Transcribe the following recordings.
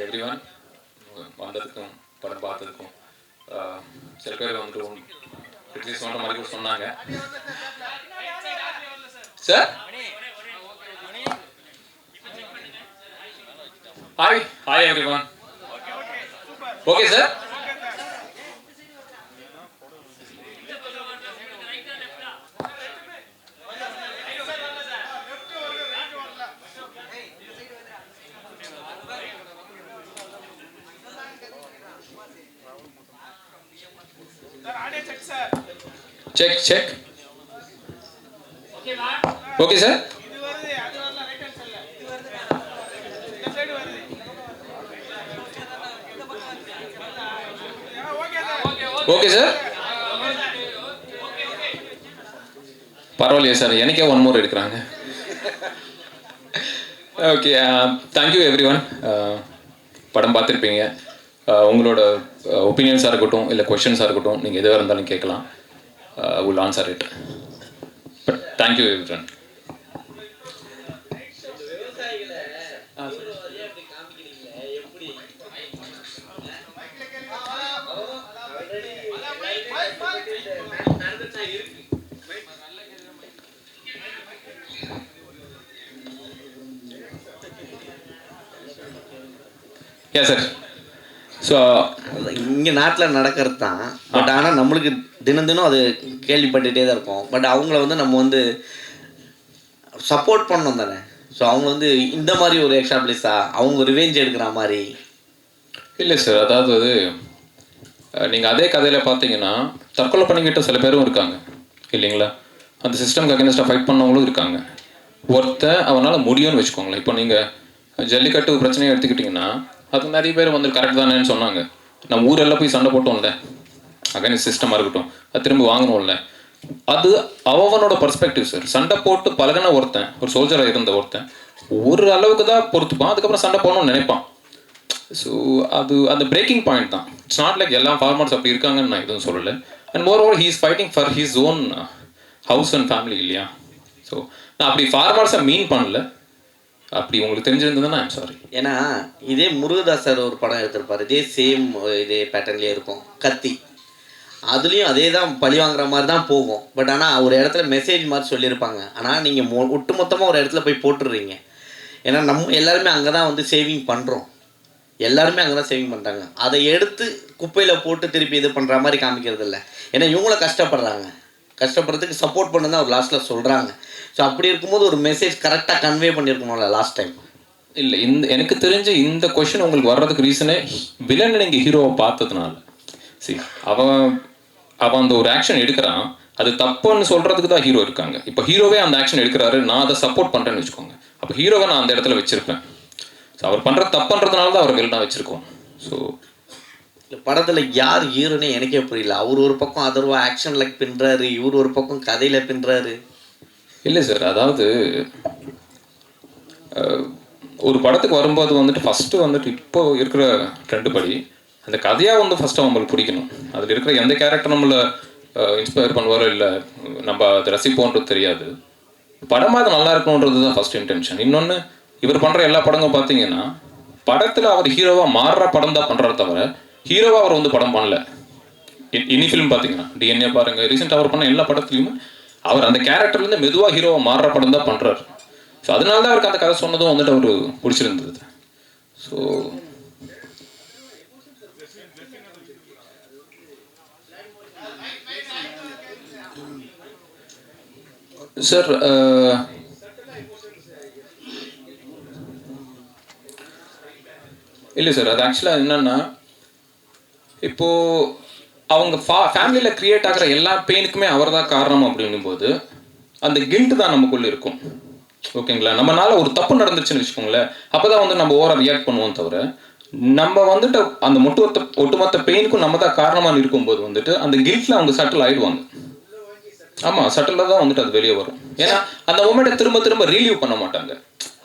Everyone வந்ததுக்கும் படம் பார்த்ததுக்கும் சில பேர் வந்து கிரிட்டிசைஸ் பண்ணுற மாதிரி கூட சொன்னாங்க. Sir hi everyone. Okay sir. Check okay sir. Okay sir பரவாயில்லையா சார், எனக்கே 1 more எடுக்கிறாங்க. Okay, thank you every one. படம் பார்த்துருப்பீங்க. உங்களோட ஒப்பீனியன்ஸாக இருக்கட்டும் இல்லை கொஷின்ஸாக இருக்கட்டும், நீங்கள் எதுவாக இருந்தாலும் கேட்கலாம். will answer it. But thank you everyone. Yes sir. So இங்கே நாட்டில் நடக்கிறது தான். பட் ஆனால் நம்மளுக்கு தினம் தினம் அது கேள்விப்பட்டுகிட்டே தான் இருக்கும். பட் அவங்கள வந்து நம்ம வந்து சப்போர்ட் பண்ணோம் தானே. ஸோ அவங்க வந்து இந்த மாதிரி ஒரு எக்ஸாம்பிளிஸா அவங்க ரிவெஞ்ச் எடுக்கிற மாதிரி இல்லை சார். அதாவது நீங்கள் அதே கதையில் பார்த்தீங்கன்னா தற்கொலை பண்ணிக்கிட்ட சில பேரும் இருக்காங்க இல்லைங்களா. அந்த சிஸ்டம்க்கு அகேன்ஸ்டாக ஃபைட் பண்ணவங்களும் இருக்காங்க. அவனால் முடியும்னு வச்சுக்கோங்களேன். இப்போ நீங்கள் ஜல்லிக்கட்டு பிரச்சனையை எடுத்துக்கிட்டிங்கன்னா அது நிறைய பேர் வந்து கரெக்ட் தானேன்னு சொன்னாங்க. நம்ம ஊரெல்லாம் போய் சண்டை போட்டோம்ல, அகைன்ஸ்ட் சிஸ்டமாக இருக்கட்டும், அது திரும்ப வாங்கணும்ல. அது அவனோட பர்ஸ்பெக்டிவ் சார். சண்டை போட்டு பழகின ஒருத்தன், ஒரு சோல்ஜராக இருந்த ஒருத்தன் ஒரு அளவுக்கு தான் பொறுத்துப்பான், அதுக்கப்புறம் சண்டை போகணும்னு நினைப்பான். ஸோ அது அந்த பிரேக்கிங் பாயிண்ட் தான். இட்ஸ் நாட் லைக் எல்லா ஃபார்மர்ஸ் அப்படி இருக்காங்கன்னு நான் எதுவும் சொல்லலை. And more over he is fighting for his own house and family இல்லையா. ஸோ நான் அப்படி ஃபார்மர்ஸை மீன் பண்ணல. அப்படி உங்களுக்கு தெரிஞ்சிருந்ததுன்னா ஐம் சாரி. ஏன்னா இதே முருகதாஸ் சார் ஒரு படம் எடுத்திருப்பார், இதே சேம் இதே பேட்டர்ன்லேயே இருக்கும், கத்தி. அதுலேயும் அதே தான் பழி வாங்குற மாதிரி தான் போகும். பட் ஆனால் ஒரு இடத்துல மெசேஜ் மாதிரி சொல்லியிருப்பாங்க. ஆனால் நீங்கள் ஒட்டுமொத்தமாக ஒரு இடத்துல போய் போட்டுடுறீங்க. ஏன்னா நம்ம எல்லாருமே அங்கே தான் வந்து சேவிங் பண்ணுறோம். எல்லாருமே அங்கே தான் சேவிங் பண்ணுறாங்க. அதை எடுத்து குப்பையில் போட்டு திருப்பி இது பண்ணுற மாதிரி காமிக்கிறது இல்லை. ஏன்னா இவங்களும் கஷ்டப்படுறாங்க. கஷ்டப்படுறதுக்கு சப்போர்ட் பண்ணு தான் ஒரு லாஸ்ட்டில் சொல்கிறாங்க. ஸோ அப்படி இருக்கும்போது ஒரு மெசேஜ் கரெக்டாக கன்வே பண்ணியிருக்கணும்ல லாஸ்ட் டைம். இல்லை, எனக்கு தெரிஞ்ச இந்த கொஷின் உங்களுக்கு வர்றதுக்கு ரீசனே வில்லன் நீங்கள் ஹீரோவை பார்த்ததுனால. சரி, அவன் அந்த ஒரு ஆக்ஷன் எடுக்கிறான், அது தப்புன்னு சொல்கிறதுக்கு தான் ஹீரோ இருக்காங்க. இப்போ ஹீரோவே அந்த ஆக்ஷன் எடுக்கிறாரு, நான் அதை சப்போர்ட் பண்ணுறேன்னு வச்சுக்கோங்க. அப்போ ஹீரோவை நான் அந்த இடத்துல வச்சுருப்பேன். ஸோ அவர் பண்ணுற தப்புன்றதுனால தான் அவர் வில்லனாக வச்சுருக்கோம். ஸோ படத்தில் யார் ஹீரோனே எனக்கே புரியல. அவர் ஒரு பக்கம் அதர்வா ஆக்ஷனில் பின்னுறாரு, இவர் ஒரு பக்கம் கதையில் பின்னுறாரு. இல்லை சார், அதாவது ஒரு படத்துக்கு வரும்போது வந்துட்டு ஃபஸ்ட்டு வந்துட்டு இப்போ இருக்கிற ட்ரெண்டு படி அந்த கதையாக வந்து ஃபஸ்ட்டு அவங்களுக்கு பிடிக்கணும். அதில் இருக்கிற எந்த கேரக்டர் நம்மளை இன்ஸ்பயர் பண்ணுவாரோ இல்லை நம்ம அதை ரசிப்போன்றது தெரியாது. படமாக அது நல்லா இருக்கணுன்றது தான் ஃபஸ்ட் இன்டென்ஷன். இன்னொன்று, இவர் பண்ணுற எல்லா படங்களும் பார்த்தீங்கன்னா படத்தில் அவர் ஹீரோவாக மாறுற படம் தான் பண்ணுறாரு தவிர ஹீரோவாக அவர் வந்து படம் பண்ணல. இனி ஃபிலிம் பார்த்தீங்கன்னா டிஎன்ஏ பாருங்கள், ரீசெண்டாக அவர் பண்ண எல்லா படத்துலையுமே அவர் அந்த கேரக்டர்லேருந்து மெதுவாக ஹீரோவை மாறுற படம் தான் பண்ணுறாரு. ஸோ அதனால தான் அவருக்கு அந்த கதை சொன்னதும் வந்துட்டு அவர் பிடிச்சிருந்தது. ஸோ சார், இல்லை சார், அது ஆக்சுவலாக என்னன்னா இப்போது அவங்க ஃபேமிலியில் க்ரியேட் ஆகிற எல்லா பெயினுக்குமே அவர் தான் காரணம் அப்படின்னும் போது அந்த கில்ட் தான் நமக்குள்ளே இருக்கும். ஓகேங்களா. நம்மளால ஒரு தப்பு நடந்துச்சுன்னு வச்சுக்கோங்களேன், அப்போ தான் வந்து நம்ம ஓவராக ரியாக்ட் பண்ணுவோம் தவிர நம்ம வந்துட்டு அந்த ஒட்டுமொத்த பெயினுக்கும் நம்ம தான் காரணமாக இருக்கும்போது வந்துட்டு அந்த கில்ட்டில் அவங்க சட்டில் ஆகிடுவாங்க. ஆமாம், சட்டில் தான் வந்துட்டு அது வெளியே வரும். ஏன்னா அந்த மொமெண்ட்டை திரும்ப திரும்ப ரீலீவ் பண்ண மாட்டாங்க,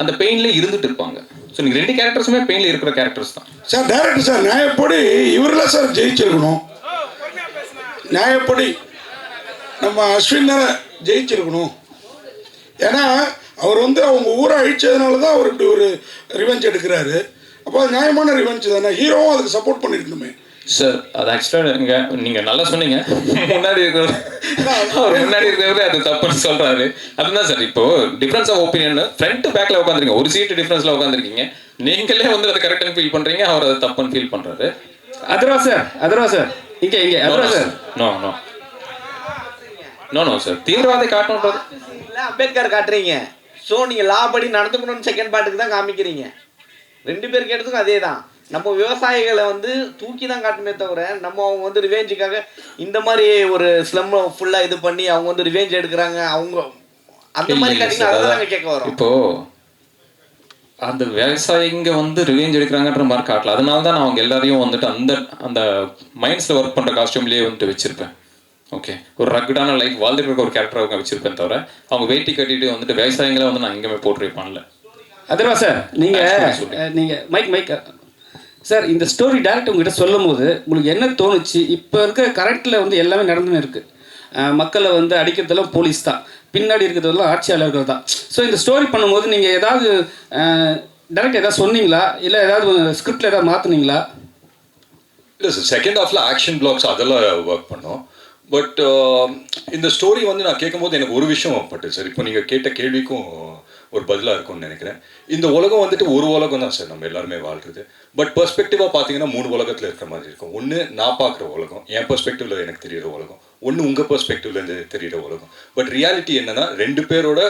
அந்த பெயின்லேயே இருந்துட்டு இருப்பாங்க. ஸோ நீங்கள் 2 கேரக்டர்ஸுமே பெயினில் இருக்கிற கேரக்டர்ஸ் தான் சார். டேரக்டர் சார் நியாயப்படி இவரெல்லாம் சார் ஜெயிச்சிருக்கணும். நியாயப்படி நம்ம அஸ்வின் தானே ஜெயிச்சிருக்கணும். ஏன்னா அவர் வந்து அவங்க ஊரை அழிச்சதுனால தான் அவர் இப்படி ஒரு ரிவெஞ்ச் எடுக்கிறாரு. அப்போ அது நியாயமான ரிவெஞ்ச் தானே, ஹீரோவும் அதுக்கு சப்போர்ட் பண்ணியிருக்கணுமே. சார் அது ஆக்சுவலாக நீங்கள் நல்லா சொன்னீங்க. முன்னாடி இருக்கிறவரே அது தப்புன்னு சொல்கிறாரு. அதுதான் சார் இப்போது டிஃப்ரென்ஸ் ஆஃப் ஒப்பீனியன் ஃப்ரண்ட் பேக்கில் உட்காந்துருக்கீங்க, ஒரு சீட்டு டிஃப்ரென்ஸில் உட்காந்துருக்கீங்க. நீங்களே வந்து அதை கரெக்டாக ஃபீல் பண்ணுறீங்க, அவர் அதை தப்புன்னு ஃபீல் பண்ணுறாரு. அதர்வா சார் இங்கே அதர்வா சார் நோ சார் தீவிரவாதி காட்டணுன்றது இல்லை, அம்பேத்கர் காட்டுறீங்க. ஸோ நீங்கள் லா படி நடந்துக்கணும்னு செகண்ட் பார்ட்டுக்கு தான் காமிக்கிறீங்க. 2 பேருக்கு எடுத்துக்கும் அதே தான். நம்ம விவசாயிகளை வந்து தூக்கி தான் காட்டுமே தவிர நம்ம அவங்க வந்து ரிவேஞ்சுக்காக இந்த மாதிரி ஒரு ஸ்லம் ஃபுல்லாக இது பண்ணி அவங்க வந்து ரிவேஞ்ச் எடுக்கிறாங்க அவங்க அந்த மாதிரி காட்டிங்கன்னா அதை நாங்கள் கேட்க வரோம். இப்போ அந்த விவசாயிங்க வந்து ரிவேஞ்ச் எடுக்கிறாங்கன்ற மாதிரி காட்டல. அதனால தான் நான் அவங்க எல்லாரையும் வந்துட்டு அந்த அந்த மைண்ட்ஸில் ஒர்க் பண்ணுற காஸ்டியூம்லேயே வந்துட்டு வச்சிருப்பேன். ஓகே, ஒரு ரக்கடான லைஃப் வாழ்ந்துட்டு இருக்க ஒரு கேரக்டர் அவங்க வச்சிருப்பேன் தவிர அவங்க வெயிட்டி கட்டிட்டு வந்துட்டு விவசாயிகளை வந்து நான் எங்கேயுமே போட்டுருப்பான்ல. அதர்வா சார் நீங்கள் மைக் சார், இந்த ஸ்டோரி டேரக்டர் உங்ககிட்ட சொல்லும் போது உங்களுக்கு என்ன தோணுச்சு? இப்போ இருக்கிற கரண்ட்டில் வந்து எல்லாமே நடந்துன்னு இருக்குது. மக்களை வந்து அடிக்கிறதெல்லாம் போலீஸ் தான், பின்னாடி இருக்கிறதெல்லாம் ஆட்சியாளர்கள் தான். ஸோ இந்த ஸ்டோரி பண்ணும்போது நீங்கள் ஏதாவது டேரக்டர் ஏதாவது சொன்னீங்களா, இல்லை ஏதாவது ஸ்கிரிப்டில் ஏதாவது மாற்றினீங்களா? இல்லை சார், செகண்ட் ஹாஃபில் ஆக்ஷன் பிளாக்ஸ் அதெல்லாம் ஒர்க் பண்ணோம். பட் இந்த ஸ்டோரி வந்து நான் கேட்கும்போது எனக்கு ஒரு விஷயம் பட்டு சார், இப்போ நீங்கள் கேட்ட கேள்விக்கும் ஒரு பதிலாக இருக்கும்னு நினைக்கிறேன். இந்த உலகம் வந்துட்டு ஒரு உலகம் தான் சார், நம்ம எல்லாருமே வாழ்றது. பட் பெர்ஸ்பெக்டிவாக பார்த்தீங்கன்னா 3 உலகத்தில் இருக்கிற மாதிரி இருக்கும். ஒன்று நான் பார்க்குற உலகம், என் பெர்ஸ்பெக்டிவில் எனக்கு தெரிகிற உலகம். ஒன்று உங்கள் பெர்ஸ்பெக்டிவ்லேருந்து தெரிகிற உலகம். பட் ரியாலிட்டி என்னென்னா 2 பேரோட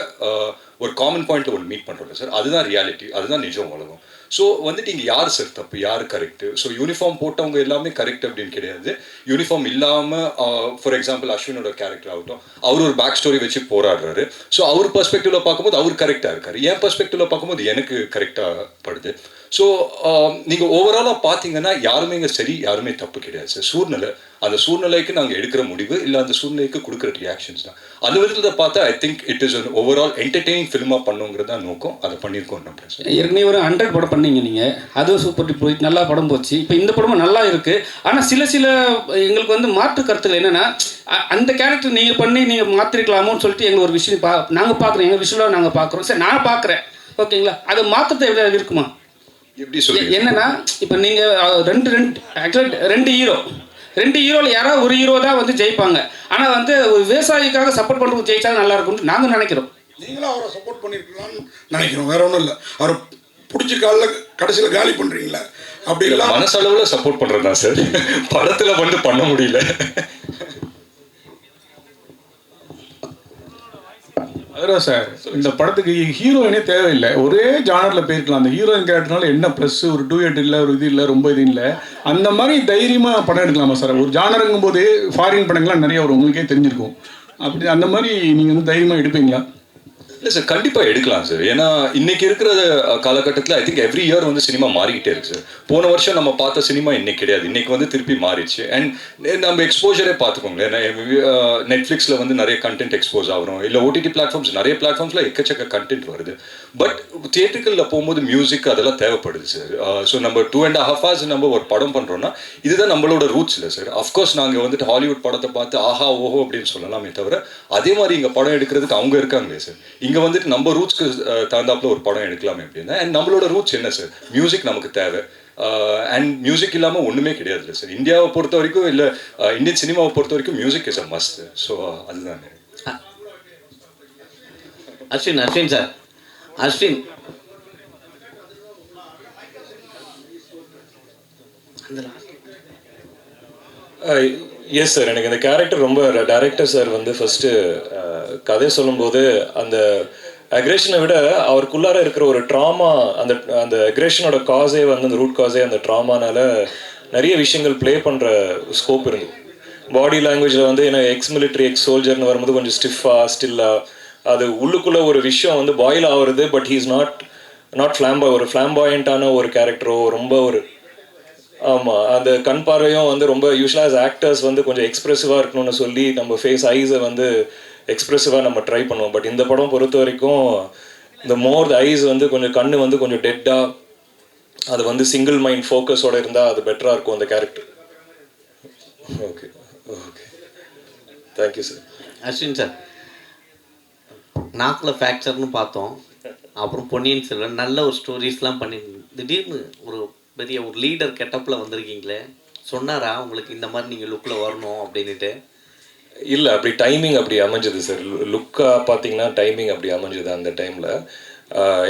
ஒரு காமன் பாயிண்ட்டில் ஒன்று மீட் பண்ணுறோம்ல சார், அதுதான் ரியாலிட்டி, அதுதான் நிஜம் உலகம். ஸோ வந்துட்டு இங்கே யார் சார் தப்பு, யார் கரெக்டு? ஸோ யூனிஃபார்ம் போட்டவங்க எல்லாமே கரெக்ட் அப்படின்னு கிடையாது. யூனிஃபார்ம் இல்லாமல் ஃபார் எக்ஸாம்பிள் அஸ்வினோட கேரக்டர் ஆகட்டும், அவர் ஒரு பேக் ஸ்டோரி வச்சு போராடுறாரு. ஸோ அவர் பெர்ஸ்பெக்டிவில் பார்க்கும்போது அவர் கரெக்டாக இருக்கார், என் பெர்ஸ்பெக்டிவில் பார்க்கும்போது எனக்கு கரெக்டாக படுது. ஸோ நீங்கள் ஓவராலாக பார்த்தீங்கன்னா யாருமே இங்கே சரி, யாருமே தப்பு கிடையாது சார். சூழ்நிலை, அந்த சூழ்நிலைக்கு நாங்கள் எடுக்கிற முடிவு இல்லை அந்த சூழ்நிலைக்கு கொடுக்குற ரியாக்ஷன்ஸ் தான். அந்த விதத்தில் பார்த்தா I think it is an overall entertaining ஃபில்மாக பண்ணுங்கிறது தான் நோக்கம். அதை பண்ணியிருக்கோம் நம்புறேன் சார். ஏற்கனவே ஒரு 100 படம் பண்ணீங்க நீங்கள், அதுவும் சூப்பர் போயிட்டு நல்லா படம் போச்சு. இப்போ இந்த படமும் நல்லா இருக்குது. ஆனால் சில எங்களுக்கு வந்து மாற்று கருத்துக்கள் என்னென்னா, அந்த கேரக்டர் நீங்கள் பண்ணி நீங்கள் மாற்றிருக்கலாமோன்னு சொல்லிட்டு எங்களுக்கு ஒரு விஷயம் நாங்கள் பார்க்குறோம், எங்கள் விஷயம் நாங்கள் பார்க்குறோம். சரி, நான் பார்க்குறேன், ஓகேங்களா? அதை மாற்றத்தை எவ்வளோ இருக்குமா? எப்படி சொல்லி என்னன்னா, இப்போ நீங்கள் ரெண்டு ஹீரோவில் யாராவது ஒரு ஹீரோ தான் வந்து ஜெயிப்பாங்க. ஆனால் வந்து ஒரு விவசாயிக்காக சப்போர்ட் பண்ணுறது ஜெயிச்சா நல்லா இருக்கும்னு நாங்கள் நினைக்கிறோம். நீங்களும் அவரை சப்போர்ட் பண்ணியிருக்கலாம்னு நினைக்கிறோம், வேற ஒன்றும் இல்லை. அவரை பிடிச்சி கடைசியில் காலி பண்ணுறீங்களா? அப்படி இல்லை, மனசளவில் சப்போர்ட் பண்ணுறது தான் சார், படத்தில் வந்து பண்ண முடியல. அதுதான் சார், இந்த படத்துக்கு ஹீரோயினே தேவையில்லை, ஒரே ஜானரில் போயிருக்கலாம். அந்த ஹீரோயின் கேரக்டர்னால என்ன ப்ளஸ், ஒரு டூயட் இல்லை, ஒரு இது இல்லை, ரொம்ப இது இல்லை, அந்த மாதிரி தைரியமாக படம் எடுக்கலாமா சார்? ஒரு ஜானருங்கும் போது ஃபாரின் படங்கள்லாம் நிறைய வரும், உங்களுக்கே தெரிஞ்சிருக்கும். அப்படி அந்த மாதிரி நீங்கள் வந்து தைரியமாக எடுப்பீங்களா? இல்லை சார், கண்டிப்பாக எடுக்கலாம் சார். ஏன்னா இன்னைக்கு இருக்கிற காலகட்டத்தில் ஐ திங்க் எவ்ரி இயர் வந்து சினிமா மாறிக்கிட்டே இருக்கு சார். போன வருஷம் நம்ம பார்த்த சினிமா இன்னைக்கு கிடையாது, இன்னைக்கு வந்து திருப்பி மாறிடுச்சு. அண்ட் நம்ம எக்ஸ்போஜரே பார்த்துக்கோங்களேன், நெட்ஃப்ளிக்ஸில் வந்து நிறைய கண்டென்ட் எக்ஸ்போஸ் ஆகிறோம், இல்லை ஓடிடி பிளாட்ஃபார்ம்ஸ், நிறைய பிளாட்ஃபார்ம்ஸில் எக்கச்சக்க கண்டென்ட் வருது. பட் தியேட்டர்களில் போகும்போது மியூசிக் அதெல்லாம் தேவைப்படுது சார். ஸோ நம்ம 2.5 hours நம்ம ஒரு படம் பண்ணுறோன்னா இதுதான் நம்மளோட ரூட்ஸ் இல்லை சார். அஃப்கோர்ஸ் நாங்கள் வந்துட்டு ஹாலிவுட் படத்தை பார்த்து ஆஹா ஓஹோ அப்படின்னு சொல்லலாமே தவிர, அதே மாதிரி இங்கே படம் எடுக்கிறதுக்கு அவங்க இருக்காங்களே சார். இங்கே வந்துட்டு நம்ம ரூட்ஸ்க்கு தகுந்தாப்புல ஒரு படம் எடுக்கலாமே அப்படின்னா, அண்ட் நம்மளோட ரூட்ஸ் என்ன சார்? மியூசிக் நமக்கு தேவை. அண்ட் மியூசிக் இல்லாமல் ஒன்றுமே கிடையாது இல்லை சார். இந்தியாவை பொறுத்த வரைக்கும், இல்லை இந்தியன் சினிமாவை பொறுத்த வரைக்கும் music is a must. So அதுதான். Ashwin sir, Ashwin S sir, எனக்கு இந்த கேரக்டர் ரொம்ப டைரக்டர் சார் வந்து ஃபர்ஸ்ட்டு கதை சொல்லும்போது அந்த அக்ரேஷனை விட அவருக்குள்ளார இருக்கிற ஒரு ட்ராமா, அந்த அக்ரேஷனோட காஸே வந்து அந்த ரூட் காஸே அந்த ட்ராமானால நிறைய விஷயங்கள் ப்ளே பண்ணுற ஸ்கோப் இருந்தது. பாடி லாங்குவேஜில் வந்து ஏன்னா எக்ஸ் மிலிட்ரி எக்ஸ் சோல்ஜர்னு வரும்போது கொஞ்சம் ஸ்டிஃபாக ஸ்டில்லாக அது உள்ளுக்குள்ளே ஒரு விஷயம் வந்து பாயில் ஆகுறது. பட் ஹீ இஸ் நாட் ஒரு ஃப்ளாம்பாயண்ட்டான ஒரு கேரக்டரோ ரொம்ப ஒரு ஆமாம், அந்த கண் பார்வையும் வந்து ரொம்ப யூஸ்வலாக ஆஸ் ஆக்டர்ஸ் வந்து கொஞ்சம் எக்ஸ்ப்ரெசிவாக இருக்கணும்னு சொல்லி நம்ம ஃபேஸ் ஐஸை வந்து எக்ஸ்ப்ரெசிவாக நம்ம ட்ரை பண்ணுவோம். பட் இந்த படம் பொறுத்த வரைக்கும் இந்த த ஐஸ் வந்து கொஞ்சம் கண்ணு வந்து கொஞ்சம் டெட்டாக, அது வந்து சிங்கிள் மைண்ட் ஃபோக்கஸோடு இருந்தால் அது பெட்டராக இருக்கும் அந்த character. Okay thank you sir. Ashwin sir, நாக்கில் ஃப்ராக்சர்னு பார்த்தோம், அப்புறம் பொன்னியின் செல்வன் நல்ல ஒரு ஸ்டோரிஸ்லாம் பண்ணி திடீர்னு ஒரு பெரிய ஒரு லீடர் கெட்டப்பில் வந்திருக்கீங்களே, சொன்னாரா உங்களுக்கு இந்த மாதிரி நீங்கள் லுக்கில் வரணும் அப்படின்ட்டு? இல்லை, அப்படி டைமிங் அப்படி அமைஞ்சது சார். லுக்காக பார்த்தீங்கன்னா டைமிங் அப்படி அமைஞ்சது அந்த டைமில்.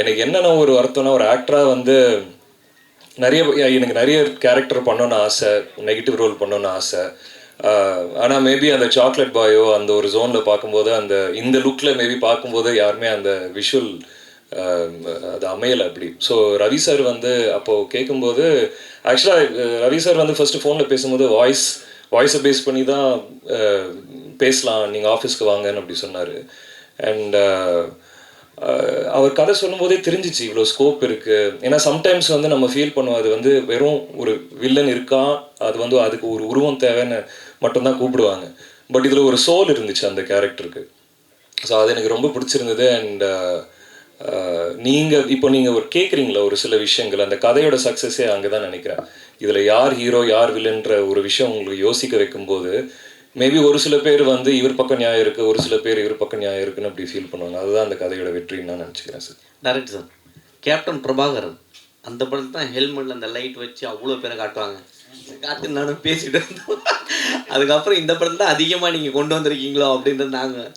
எனக்கு என்னென்ன ஒரு வருத்தம்னா, ஒரு ஆக்டராக வந்து எனக்கு நிறைய கேரக்டர் பண்ணணுன்னு ஆசை, நெகட்டிவ் ரோல் பண்ணணுன்னு ஆசை. ஆனால் மேபி அந்த சாக்லேட் பாயோ அந்த ஒரு ஜோனில் பார்க்கும்போது இந்த லுக்கில் மேபி பார்க்கும்போது யாருமே அந்த விஷுவல் அது அமையலை அப்படி. ஸோ ரவி சார் வந்து அப்போது கேட்கும்போது, ஆக்சுவலாக ரவி சார் வந்து ஃபஸ்ட்டு ஃபோனில் பேசும்போது வாய்ஸை பேஸ் பண்ணி தான் பேசலாம், நீங்கள் ஆஃபீஸ்க்கு வாங்கன்னு அப்படி சொன்னார். அண்ட் அவர் கதை சொல்லும்போதே தெரிஞ்சிச்சு இவ்வளோ ஸ்கோப் இருக்குது. ஏன்னா சம்டைம்ஸ் வந்து நம்ம ஃபீல் பண்ணுவோம் அது வந்து வெறும் ஒரு வில்லன் இருக்கான், அது வந்து அதுக்கு ஒரு உருவம் தேவைன்னு மட்டும்தான் கூப்பிடுவாங்க. பட் இதில் ஒரு சோல் இருந்துச்சு அந்த கேரக்டருக்கு. ஸோ அது எனக்கு ரொம்ப பிடிச்சிருந்தது. அண்ட் நீங்கள் ஒரு கேட்குறீங்களா ஒரு சில விஷயங்கள், அந்த கதையோட சக்ஸஸே அங்கே தான் நினைக்கிறேன். இதில் யார் ஹீரோ யார் வில்லன்ற ஒரு விஷயம் உங்களுக்கு யோசிக்க வைக்கும்போது மேபி ஒரு சில பேர் வந்து இவர் பக்கம் நியாயம் இருக்குது, ஒரு சில பேர் இவர் பக்கம் நியாயம் இருக்குன்னு அப்படி ஃபீல் பண்ணுவாங்க. அதுதான் அந்த கதையோட வெற்றின்னு நான் நினச்சிக்கிறேன் சார். டேரக்டர் சார், கேப்டன் பிரபாகரன் அந்த படத்தில் தான் ஹெல்மெட்டில் அந்த லைட் வச்சு அவ்வளோ பேரை காட்டுவாங்க. காட்டு நானும் பேசிட்டு இருந்தோம். அதுக்கப்புறம் இந்த படத்தில் தான் அதிகமாக நீங்கள் கொண்டு வந்திருக்கீங்களோ அப்படின்றது நாங்கள்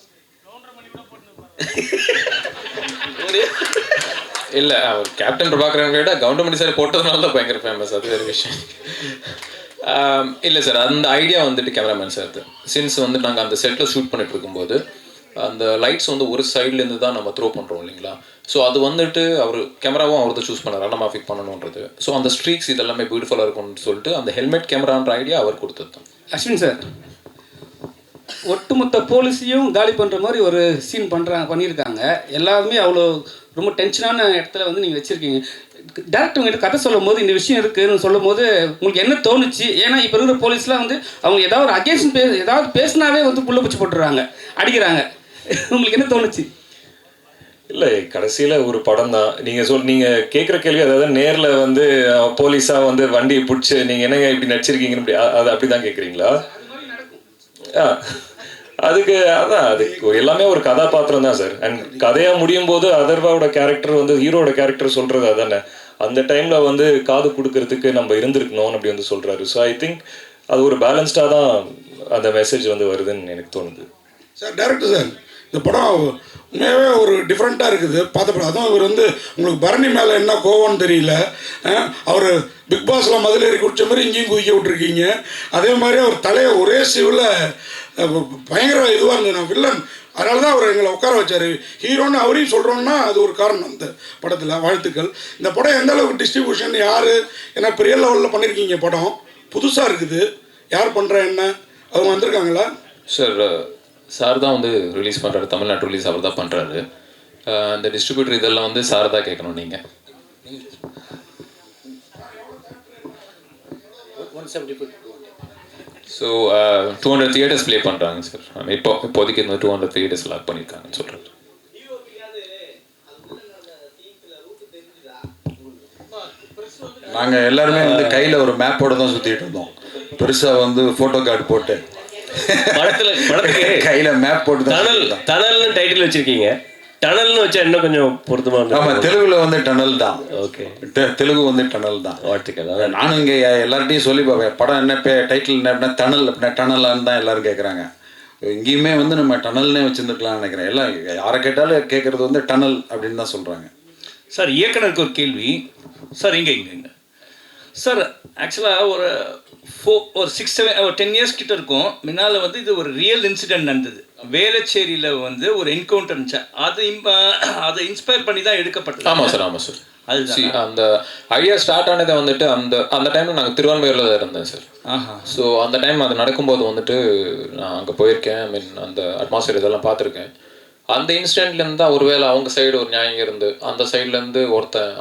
இல்லை, அவர் கேப்டன் பிரபாகரன் விட கவுண்டமணி சார் போட்டதுனால தான் பயங்கர ஃபேமஸ், அது வேறு விஷயம். இல்லை சார், அந்த ஐடியா வந்துட்டு கேமராமேன் சார். சின்ஸ் வந்து நாங்கள் அந்த செட்டில் ஷூட் பண்ணிட்டு இருக்கும்போது அந்த லைட்ஸ் வந்து ஒரு சைட்லேருந்து தான் நம்ம த்ரோ பண்ணுறோம் இல்லைங்களா. ஸோ அது வந்துட்டு அவர் கேமராவும் அவர் தான் சூஸ் பண்ணார், நம்ம ஃபிக் பண்ணணுன்றது. ஸோ அந்த ஸ்ட்ரீக்ஸ் இதெல்லாமே பியூட்டிஃபுல்லாக இருக்கும்னு சொல்லிட்டு அந்த ஹெல்மெட் கேமரான்ற ஐடியா அவர் கொடுத்தது தான். அஸ்வின் சார், ஒட்டுமொத்த போலீஸையும் காலி பண்ணுற மாதிரி ஒரு சீன் பண்ணியிருக்காங்க. எல்லாருமே அவ்வளோ ரொம்ப டென்ஷனான இடத்துல வந்து நீங்கள் வச்சுருக்கீங்க. டேரக்டர் உங்கள்கிட்ட கதை சொல்லும் போது இந்த விஷயம் இருக்குதுன்னு சொல்லும் போது உங்களுக்கு என்ன தோணுச்சு? ஏன்னா இப்போ இருக்கிற போலீஸ்லாம் வந்து அவங்க ஏதாவது ஒரு அகேன்ஸ்ட் ஏதாவது பேசினாவே வந்து புள்ள பூச்சி போட்டுடுறாங்க, அடிக்கிறாங்க. உங்களுக்கு என்ன தோணுச்சு? இல்லை, கடைசியில் ஒரு படம் தான். நீங்கள் கேட்குற கேள்வி, அதாவது நேரில் வந்து போலீஸாக வந்து வண்டியை பிடிச்சி நீங்கள் என்னங்க இப்படி நடிச்சிருக்கீங்கன்னு அப்படி தான் கேட்குறீங்களா? அதுக்கு எல்லாமே ஒரு கதாபாத்திரம் தான் சார். அண்ட் கதையாக முடியும் போது அதர்வாவோட கேரக்டர் வந்து ஹீரோட கேரக்டர் சொல்கிறது அதானே, அந்த டைமில் வந்து காது கொடுக்கறதுக்கு நம்ம இருந்திருக்கணும்னு அப்படி வந்து சொல்கிறாரு. ஸோ ஐ திங்க் அது ஒரு பேலன்ஸ்டாக தான் அந்த மெசேஜ் வந்து வருதுன்னு எனக்கு தோணுது. சார் டேரக்டர் சார், இந்த படம் உண்மையாகவே ஒரு டிஃப்ரெண்ட்டாக இருக்குது பார்த்தப்படம். அதுவும் இவர் வந்து உங்களுக்கு பரணி மேலே என்ன கோவம்னு தெரியல. அவர் பிக் பாஸில் மதுளேறி குடித்த மாதிரி இங்கேயும் குதிக்க விட்டுருக்கீங்க. அதே மாதிரி அவர் தலையை ஒரே சிவில் பயங்கர இதுவாக இருந்தது. நான் வில்லன், அதனால தான் அவர் எங்களை உட்கார வச்சார். ஹீரோன்னு அவரையும் சொல்கிறோன்னா அது ஒரு காரணம் இந்த படத்தில். வாழ்த்துக்கள். இந்த படம் எந்த அளவுக்கு டிஸ்ட்ரிபியூஷன் யார், ஏன்னா பெரிய லெவலில் பண்ணியிருக்கீங்க, படம் புதுசாக இருக்குது, யார் பண்ணுற என்ன அவங்க வந்திருக்காங்களா? சார் தான் வந்து ரிலீஸ் பண்ணுறாரு, தமிழ்நாட்டு ரிலீஸ் அவர் தான் பண்ணுறாரு. அந்த டிஸ்ட்ரிபியூட்டர் இதெல்லாம் வந்து சார் தான் கேட்கணும் நீங்கள். 174. ஸோ 200 தியேட்டர்ஸ் ப்ளே பண்ணுறாங்க சார். இப்போதைக்கு இந்த 200 தியேட்டர்ஸ் லாக் பண்ணியிருக்காங்கன்னு சொல்கிறாரு. நாங்கள் எல்லாருமே வந்து கையில் ஒரு மேப்போடு தான் சுற்றிட்டு இருந்தோம். பெருசாக வந்து ஃபோட்டோ கார்டு போட்டு படத்துக்கு கையில் மேப் போட்டு தான். டனல்னு டைட்டில் வச்சிருக்கீங்க. டனல்னு வச்சா இன்னும் கொஞ்சம் பொருத்தமாக இருக்கும். ஆமாம், தெலுங்குல வந்து டனல் தான். ஓகே, தெலுங்கு வந்து டனல் தான். வாழ்த்துக்கள். நானும் இங்கே எல்லார்ட்டையும் சொல்லி பார்ப்பேன், படம் என்ன டைட்டில் என்ன அப்படின்னா டனல் அப்படின்னா டனலான்னு தான் எல்லோரும் கேட்குறாங்க. இங்கேயுமே வந்து நம்ம டனல்னே வச்சுருந்துருக்கலாம்னு நினைக்கிறேன். எல்லாம் யாரை கேட்டாலும் கேட்குறது வந்து டனல் அப்படின்னு தான் சொல்கிறாங்க. சார், இயக்குனருக்கு ஒரு கேள்வி சார். இங்கே சார், ஆக்சுவலாக ஒரு 10 இயர்ஸ் கிட்ட இருக்கும் முன்னால் வந்து இது ஒரு ரியல் இன்சிடென்ட் நடந்தது. வேளச்சேரியில் வந்து ஒரு என்கவுண்டர் இருந்துச்சு. அதை இன்ஸ்பயர் பண்ணி தான் எடுக்கப்பட்டது. ஆமாம் சார். அதுதான் அந்த ஐடியா ஸ்டார்ட் ஆனதை வந்துட்டு அந்த டைமில் நாங்கள் திருவான்மையூரில் தான் இருந்தேன் சார். ஸோ அந்த டைம் அது நடக்கும்போது வந்துட்டு நான் அங்கே போயிருக்கேன். ஐ மீன் அந்த அட்மாஸ்பியர் இதெல்லாம் பார்த்துருக்கேன். அந்த இன்சிடென்ட்லேருந்து தான் ஒருவேளை அவங்க சைடு ஒரு நியாயம் இருந்து அந்த சைட்லேருந்து ஒருத்தன்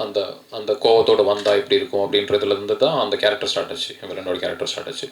அந்த கோவத்தோடு வந்தால் இப்படி இருக்கும் அப்படின்றதுலேருந்து தான் அந்த கேரக்டர் ஸ்டார்ட் ஆச்சு. என்னோட கேரக்டர் ஸ்டார்ட் ஆச்சு.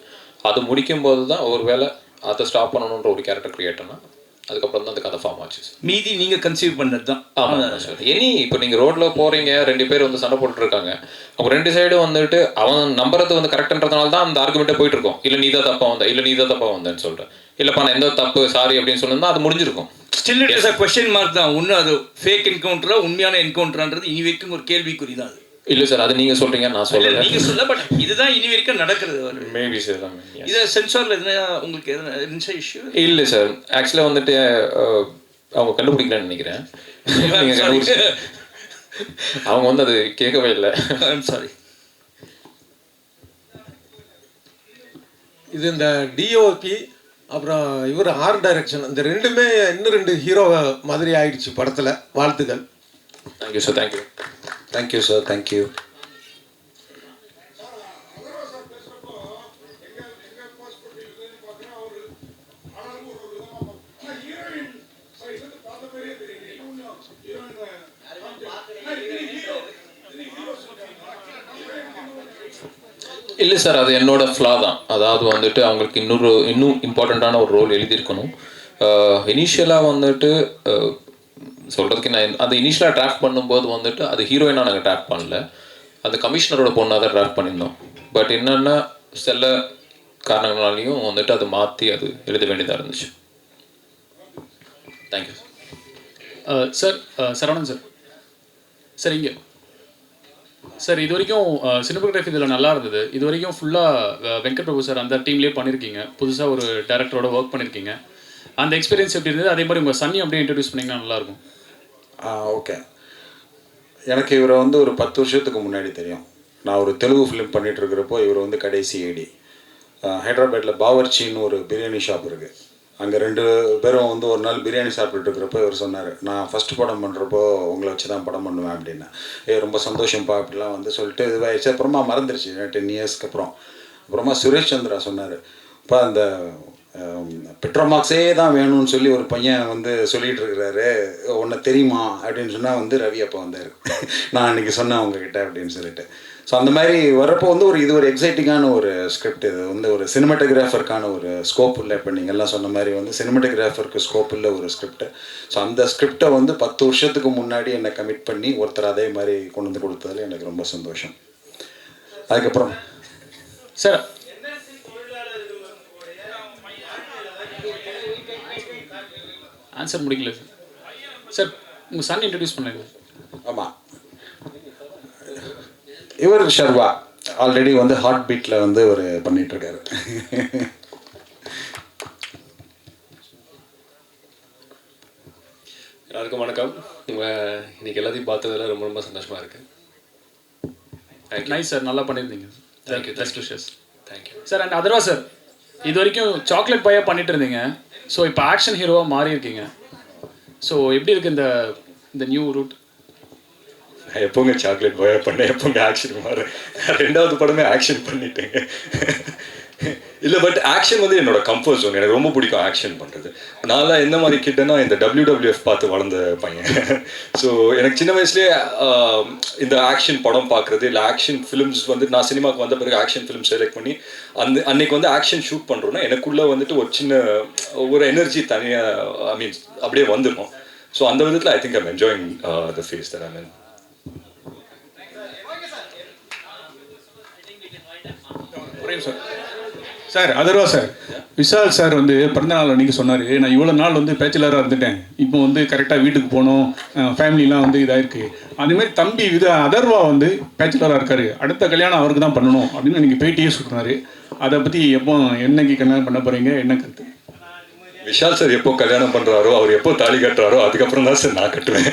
அது முடிக்கும்போது தான் ஒருவேளை அதை ஸ்டாப் பண்ணணுன்ற ஒரு கேரக்டர் கிரியேட் பண்ணால் அதுக்கப்புறம் தான் அந்த கதை ஃபார்ம் ஆச்சு சார். மீதி நீங்கள் கன்சீவ் பண்ணது தான். ஆமாம் சார். இப்போ நீங்கள் ரோட்டில் போகிறீங்க, 2 பேர் வந்து சண்டை போட்டுருக்காங்க. அவங்க 2 சைடும் வந்துட்டு அவன் நம்புறது வந்து கரெக்டுன்றதுனால தான் அந்த ஆர்குமெண்ட்டே போயிட்டு இருக்கோம். இல்லை நீ தான் தப்பாக வந்த, இல்லை நீ தான் தப்பாக வந்தேன்னு சொல்லிட்டு. இல்லைப்பா நான் எந்த தப்பு சாரி அப்படின்னு சொல்லியிருந்தா அது முடிஞ்சிருக்கும். Still it is a question mark தான். ஒன்று அது ஃபேக் என்கவுண்டரா உண்மையான என்கவுண்டரான்றது இனி வரைக்கும் ஒரு கேள்விக்குறி தான். அது இல்லை சார், அது நீங்கள் சொல்கிறீங்க, நான் சொல்லலை. நீங்கள் சொல்ல, பட் இதுதான் இனி வரைக்கும் நடக்கிறது. மேபி சார் தான். இதை சென்சாரில் எதுனா உங்களுக்கு எதுனா இருந்துச்சா இஷ்யூ? இல்லை சார், ஆக்சுவலாக வந்துட்டு அவங்க கண்டுபிடிக்கலன்னு நினைக்கிறேன். நீங்கள் கண்டுபிடிச்சி அவங்க வந்து அது கேட்கவே இல்லை. I'm sorry. இது இந்த டிஓபி அப்புறம் இவர் ஆர்ட் டைரக்ஷன் இந்த ரெண்டுமே இன்னும் 2 ஹீரோ மாதிரி ஆயிடுச்சு படத்தில். வாழ்த்துக்கள். Thank you sir. Thank you. Thank you sir. Thank you. இல்லை சார், அது என்னோட ஃப்ளா தான். அதாவது வந்துட்டு அவங்களுக்கு இன்னும் இம்பார்ட்டண்ட்டான ஒரு ரோல் எழுதியிருக்கணும். இனிஷியலாக வந்துட்டு சொல்கிறதுக்கு நான் அந்த இனிஷியலாக டிராஃப்ட் பண்ணும்போது வந்துட்டு அது ஹீரோயினாக நாங்கள் டிராஃப்ட் பண்ணல, அந்த கமிஷனரோட பொண்ணாக தான் டிராஃப்ட் பண்ணியிருந்தோம். பட் என்னென்னா சில காரணங்களாலையும் வந்துட்டு அதை மாற்றி அது எழுத வேண்டியதாக இருந்துச்சு. Thank you sir. Saravanan sir. Sir இங்கே சார், இது வரைக்கும் சினிமோகிராஃபி இதில் நல்லா இருந்தது. இது வரைக்கும் ஃபுல்லாக வெங்கட் பிரபு சார் அந்த டீம்லேயே பண்ணியிருக்கீங்க. புதுசாக ஒரு டேரக்டரோட ஒர்க் பண்ணியிருக்கீங்க. அந்த எக்ஸ்பீரியன்ஸ் எப்படி இருந்தது? அதே மாதிரி உங்கள் சன்னியும் அப்படியே இன்ட்ரடியூஸ் பண்ணிங்கன்னா நல்லாயிருக்கும். ஓகே. எனக்கு இவரை வந்து ஒரு 10 வருஷத்துக்கு முன்னாடி தெரியும். நான் ஒரு தெலுங்கு ஃபிலிம் பண்ணிகிட்டு இருக்கிறப்போ இவர் வந்து கடைசி ஏடி. ஹைதராபாத்தில் பாவர்ச்சின்னு ஒரு பிரியாணி ஷாப் இருக்குது. அங்கே 2 பேரும் வந்து ஒரு நாள் பிரியாணி சாப்பிட்டுட்டு இருக்கிறப்போ இவர் சொன்னார், நான் ஃபஸ்ட்டு படம் பண்ணுறப்போ உங்களை வச்சு தான் படம் பண்ணுவேன் அப்படின்னு. ரொம்ப சந்தோஷம்ப்பா அப்படிலாம் வந்து சொல்லிட்டு இதுவாகிடுச்சு. அப்புறமா மறந்துருச்சு 10 இயர்ஸ்க்கு அப்புறம். அப்புறமா சுரேஷ் சந்திரா சொன்னார், இப்போ அந்த பெட்ரோமாக்ஸே தான் வேணும்னு சொல்லி ஒரு பையன் வந்து சொல்லிகிட்டு இருக்கிறாரு, உன்னை தெரியுமா அப்படின்னு சொன்னால் வந்து ரவி அப்போ வந்தார். நான் அன்றைக்கி சொன்னேன் உங்ககிட்ட அப்படின்னு சொல்லிட்டு. ஸோ அந்த மாதிரி வரப்போ வந்து இது ஒரு எக்ஸைட்டிங்கான ஒரு ஸ்கிரிப்ட். இது வந்து ஒரு சினிமாட்டோகிராஃபருக்கான ஒரு ஸ்கோப் இல்லை. இப்போ நீங்கள் எல்லாம் சொன்ன மாதிரி வந்து சினிமாட்டோகிராஃபருக்கு ஸ்கோப் இல்லை ஒரு ஸ்கிரிப்ட். ஸோ அந்த ஸ்கிரிப்டை வந்து 10 வருஷத்துக்கு முன்னாடி என்னை கமிட் பண்ணி ஒருத்தர் அதே மாதிரி கொண்டு வந்து கொடுத்ததில் எனக்கு ரொம்ப சந்தோஷம். அதுக்கப்புறம் சார் ஆன்சர் முடிக்கல சார். சார் உங்கள் சன் இன்ட்ரடியூஸ் பண்ணுங்க. ஆமாம், இவர் ஷர்வா ஆல்ரெடி வந்து ஹார்ட் பீட்டில் வந்து ஒரு பண்ணிகிட்ருக்காரு. எல்லாருக்கும் வணக்கம். உங்கள் இன்னைக்கு எல்லாத்தையும் பார்த்ததில் ரொம்ப ரொம்ப சந்தோஷமாக இருக்குது. தேங்க்யூ. நைஸ் சார், நல்லா பண்ணியிருந்தீங்க. Thank you. Thank you sir. And Atharva sir, இது வரைக்கும் சாக்லேட் பாயாக பண்ணிட்டு இருந்தீங்க. ஸோ இப்போ ஆக்ஷன் ஹீரோவாக மாறி இருக்கீங்க. ஸோ எப்படி இருக்குது இந்த நியூ ரூட்? எப்போங்க சாக்லேட் பாயா பண்ணேன், எப்போங்க ஆக்ஷன் மாறு. 2வது படமே ஆக்ஷன் பண்ணிட்டேங்க. இல்லை, பட் ஆக்ஷன் வந்து என்னோட கம்ஃபர்ட் ஜோன். எனக்கு ரொம்ப பிடிக்கும் ஆக்ஷன் பண்ணுறது. நான்லாம் எந்த மாதிரி கிட்டேன்னா இந்த WWF பார்த்து வளர்ந்த பையன். ஸோ எனக்கு சின்ன வயசுலேயே இந்த ஆக்ஷன் படம் பார்க்குறது, இல்லை ஆக்ஷன் ஃபிலிம்ஸ் வந்து நான் சினிமாவுக்கு வந்த பிறகு ஆக்ஷன் ஃபிலிம் செலக்ட் பண்ணி அன்னைக்கு வந்து ஆக்ஷன் ஷூட் பண்ணுறோன்னா எனக்குள்ளே வந்துட்டு ஒரு சின்ன ஒரு எனர்ஜி தனியாக அப்படியே வந்துடும். ஸோ அந்த விதத்தில் I think I'm enjoying the phase that I mean. Sir Atharva sir, Vishal sir வந்து பிறந்தநாள் அன்றைக்கி சொன்னார், நான் இவ்வளோ நாள் வந்து பேச்சுலராக இருந்துட்டேன், இப்போ வந்து கரெக்டாக வீட்டுக்கு போகணும், ஃபேமிலிலாம் வந்து இதாகிருக்கு. அதேமாதிரி தம்பி அதர்வா வந்து பேச்சுலராக இருக்கார், அடுத்த கல்யாணம் அவருக்கு தான் பண்ணணும் அப்படின்னு எனக்கு பேட்டியே சொன்னார். அதை பற்றி எப்போ என்னைக்கு கல்யாணம் பண்ண போகிறீங்க, என்ன கருத்து? விஷால் சார் எப்போ கல்யாணம் பண்ணுறாரோ, அவர் எப்போ தாலி கட்டுறாரோ அதுக்கப்புறம் தான் சார் நான் கட்டுவேன்.